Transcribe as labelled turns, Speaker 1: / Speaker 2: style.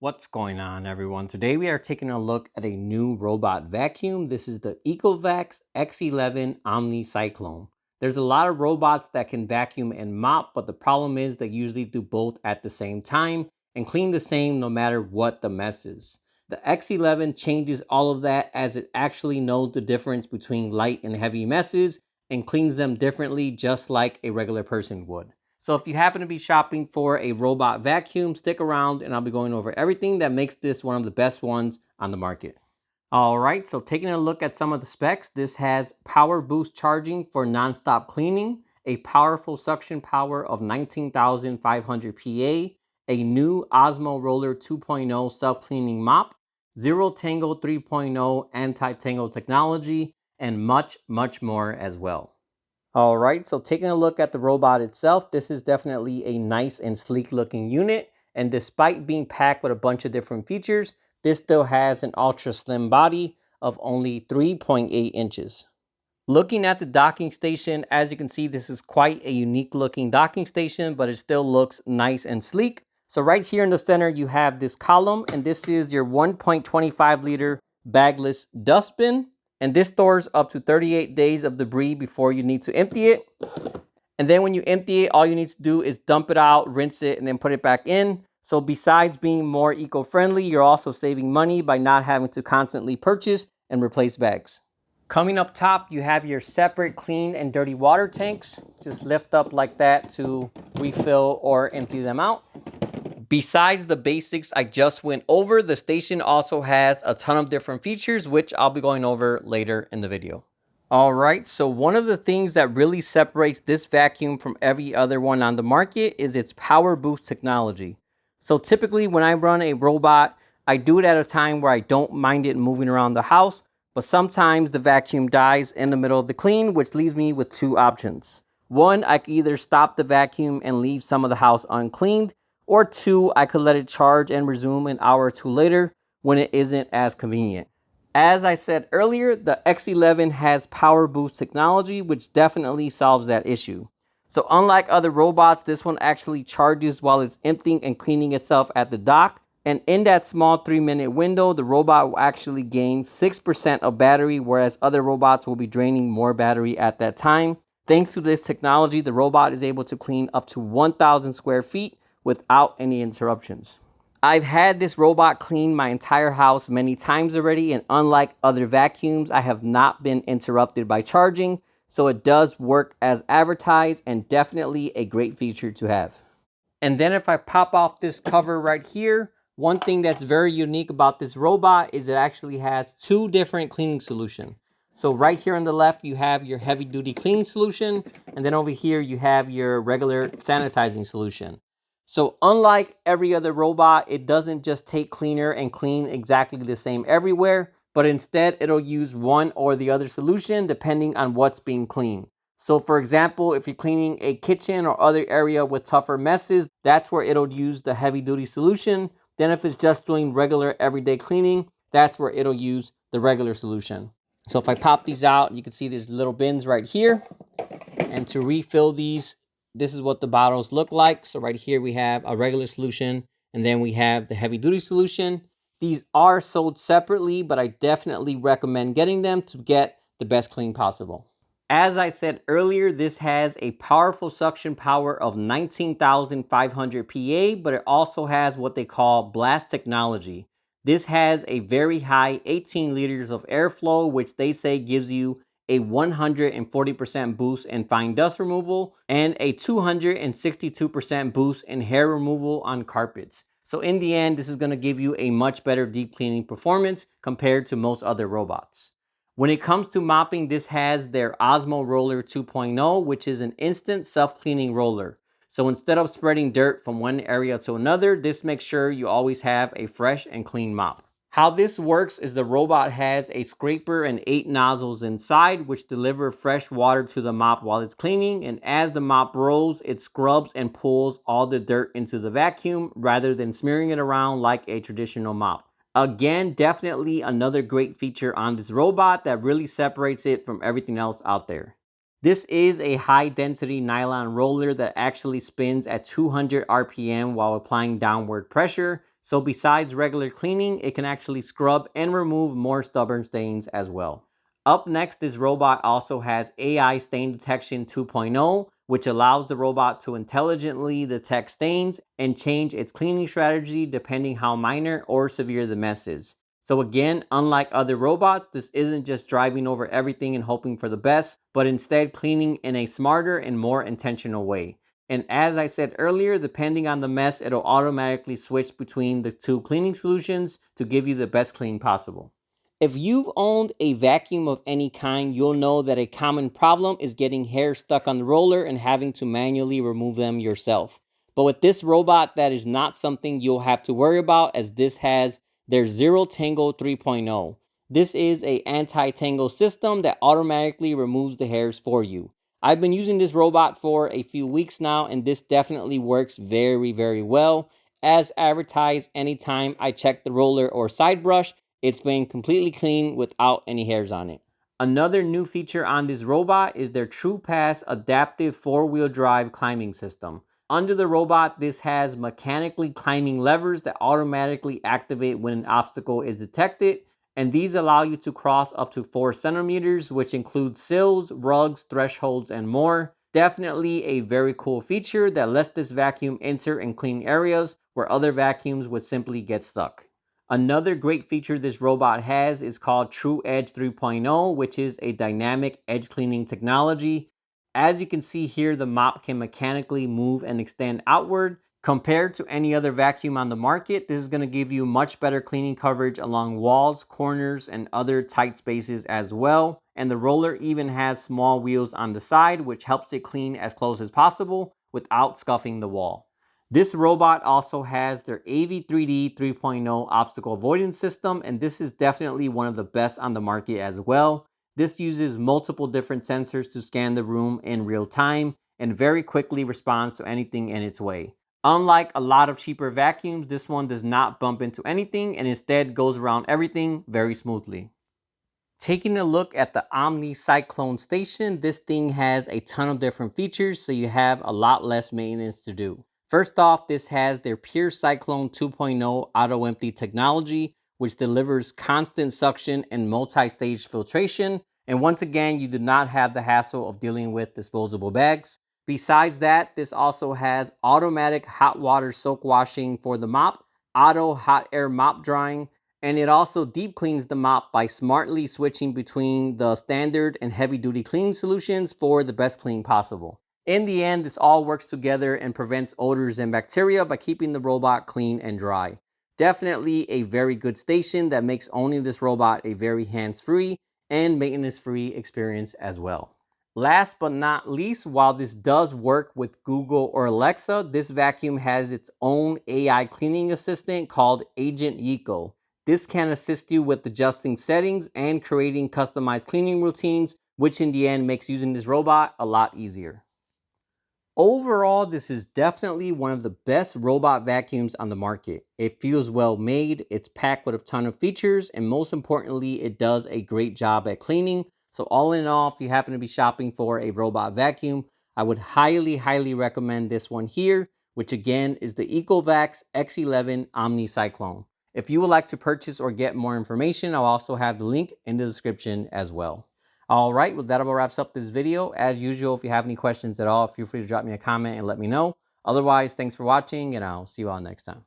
Speaker 1: What's going on, everyone? Today we are taking a look at a new robot vacuum. This is the ECOVACS X11 OmniCyclone. There's a lot of robots that can vacuum and mop, but the problem is they usually do both at the same time and clean the same no matter what the mess is. The X11 changes all of that as it actually knows the difference between light and heavy messes and cleans them differently, just like a regular person would. So if you happen to be shopping for a robot vacuum, stick around and I'll be going over everything that makes this one of the best ones on the market. All right, so taking a look at some of the specs, this has PowerBoost charging for nonstop cleaning, a powerful suction power of 19,500 PA, a new Osmo Roller 2.0 self-cleaning mop, Zero Tangle 3.0 Anti-Tangle Technology, and much more as well. All right, so taking a look at the robot itself, this is definitely a nice and sleek looking unit. And despite being packed with a bunch of different features, this still has an ultra slim body of only 3.8 inches. Looking at the docking station, as you can see, this is quite a unique looking docking station, but it still looks nice and sleek. So right here in the center, you have this column, and this is your 1.25 liter bagless dustbin. And this stores up to 38 days of debris before you need to empty it. And then when you empty it, all you need to do is dump it out, rinse it, and then put it back in. So besides being more eco-friendly, you're also saving money by not having to constantly purchase and replace bags. Coming up top, you have your separate clean and dirty water tanks. Just lift up like that to refill or empty them out. Besides the basics I just went over, the station also has a ton of different features, which I'll be going over later in the video. All right, so one of the things that really separates this vacuum from every other one on the market is its PowerBoost technology. So typically when I run a robot, I do it at a time where I don't mind it moving around the house, but sometimes the vacuum dies in the middle of the clean, which leaves me with two options. One, I could either stop the vacuum and leave some of the house uncleaned, or two, I could let it charge and resume an hour or two later when it isn't as convenient. As I said earlier, the X11 has PowerBoost technology, which definitely solves that issue. So unlike other robots, this one actually charges while it's emptying and cleaning itself at the dock. And in that small 3-minute window, the robot will actually gain 6% of battery, whereas other robots will be draining more battery at that time. Thanks to this technology, the robot is able to clean up to 1,000 square feet without any interruptions. I've had this robot clean my entire house many times already, and unlike other vacuums, I have not been interrupted by charging, so it does work as advertised and definitely a great feature to have. And then if I pop off this cover right here, one thing that's very unique about this robot is it actually has two different cleaning solutions. So right here on the left, you have your heavy duty cleaning solution, and then over here you have your regular sanitizing solution. So unlike every other robot, it doesn't just take cleaner and clean exactly the same everywhere, but instead it'll use one or the other solution depending on what's being cleaned. So for example, if you're cleaning a kitchen or other area with tougher messes, that's where it'll use the heavy duty solution. Then if it's just doing regular everyday cleaning, that's where it'll use the regular solution. So if I pop these out, you can see there's little bins right here. And to refill these, this is what the bottles look like. So right here we have a regular solution, and then we have the heavy duty solution. These are sold separately, but I definitely recommend getting them to get the best clean possible. As I said earlier, this has a powerful suction power of 19,500 PA, but it also has what they call blast technology. This has a very high 18 liters of airflow, which they say gives you a 140% boost in fine dust removal and a 262% boost in hair removal on carpets. So in the end, this is going to give you a much better deep cleaning performance compared to most other robots. When it comes to mopping, this has their Osmo Roller 2.0, which is an instant self-cleaning roller. So instead of spreading dirt from one area to another, this makes sure you always have a fresh and clean mop. How this works is the robot has a scraper and 8 nozzles inside, which deliver fresh water to the mop while it's cleaning. And as the mop rolls, it scrubs and pulls all the dirt into the vacuum rather than smearing it around like a traditional mop. Again, definitely another great feature on this robot that really separates it from everything else out there. This is a high density nylon roller that actually spins at 200 RPM while applying downward pressure. So besides regular cleaning, it can actually scrub and remove more stubborn stains as well. Up next, this robot also has AI Stain Detection 2.0, which allows the robot to intelligently detect stains and change its cleaning strategy depending how minor or severe the mess is. So again, unlike other robots, this isn't just driving over everything and hoping for the best, but instead cleaning in a smarter and more intentional way. And as I said earlier, depending on the mess, it'll automatically switch between the two cleaning solutions to give you the best clean possible. If you've owned a vacuum of any kind, you'll know that a common problem is getting hairs stuck on the roller and having to manually remove them yourself. But with this robot, that is not something you'll have to worry about, as this has their Zero Tangle 3.0. This is an anti-tangle system that automatically removes the hairs for you. I've been using this robot for a few weeks now, and this definitely works very, very well. As advertised, anytime I check the roller or side brush, it's been completely clean without any hairs on it. Another new feature on this robot is their TruePass adaptive 4-wheel drive climbing system. Under the robot, this has mechanically climbing levers that automatically activate when an obstacle is detected, and these allow you to cross up to 4 centimeters, which includes sills, rugs, thresholds, and more. Definitely a very cool feature that lets this vacuum enter and clean areas where other vacuums would simply get stuck. Another great feature this robot has is called True Edge 3.0, which is a dynamic edge cleaning technology. As you can see here, the mop can mechanically move and extend outward. Compared to any other vacuum on the market, this is going to give you much better cleaning coverage along walls, corners, and other tight spaces as well. And the roller even has small wheels on the side, which helps it clean as close as possible without scuffing the wall. This robot also has their AV3D 3.0 obstacle avoidance system, and this is definitely one of the best on the market as well. This uses multiple different sensors to scan the room in real time and very quickly responds to anything in its way. Unlike a lot of cheaper vacuums, this one does not bump into anything and instead goes around everything very smoothly. Taking a look at the OmniCyclone station, this thing has a ton of different features, so you have a lot less maintenance to do. First off, this has their Pure Cyclone 2.0 auto empty technology, which delivers constant suction and multi-stage filtration. And once again, you do not have the hassle of dealing with disposable bags. Besides that, this also has automatic hot water soak washing for the mop, auto hot air mop drying, and it also deep cleans the mop by smartly switching between the standard and heavy duty cleaning solutions for the best clean possible. In the end, this all works together and prevents odors and bacteria by keeping the robot clean and dry. Definitely a very good station that makes owning this robot a very hands-free and maintenance-free experience as well. Last but not least, while this does work with Google or Alexa, this vacuum has its own AI cleaning assistant called Agent Yico. This can assist you with adjusting settings and creating customized cleaning routines, which in the end makes using this robot a lot easier. Overall, this is definitely one of the best robot vacuums on the market. It feels well made, it's packed with a ton of features, and most importantly, it does a great job at cleaning. So all in all, if you happen to be shopping for a robot vacuum, I would highly recommend this one here, which again is the ECOVACS X11 OmniCyclone. If you would like to purchase or get more information, I'll also have the link in the description as well. All right, well, that about wraps up this video. As usual, if you have any questions at all, feel free to drop me a comment and let me know. Otherwise, thanks for watching, and I'll see you all next time.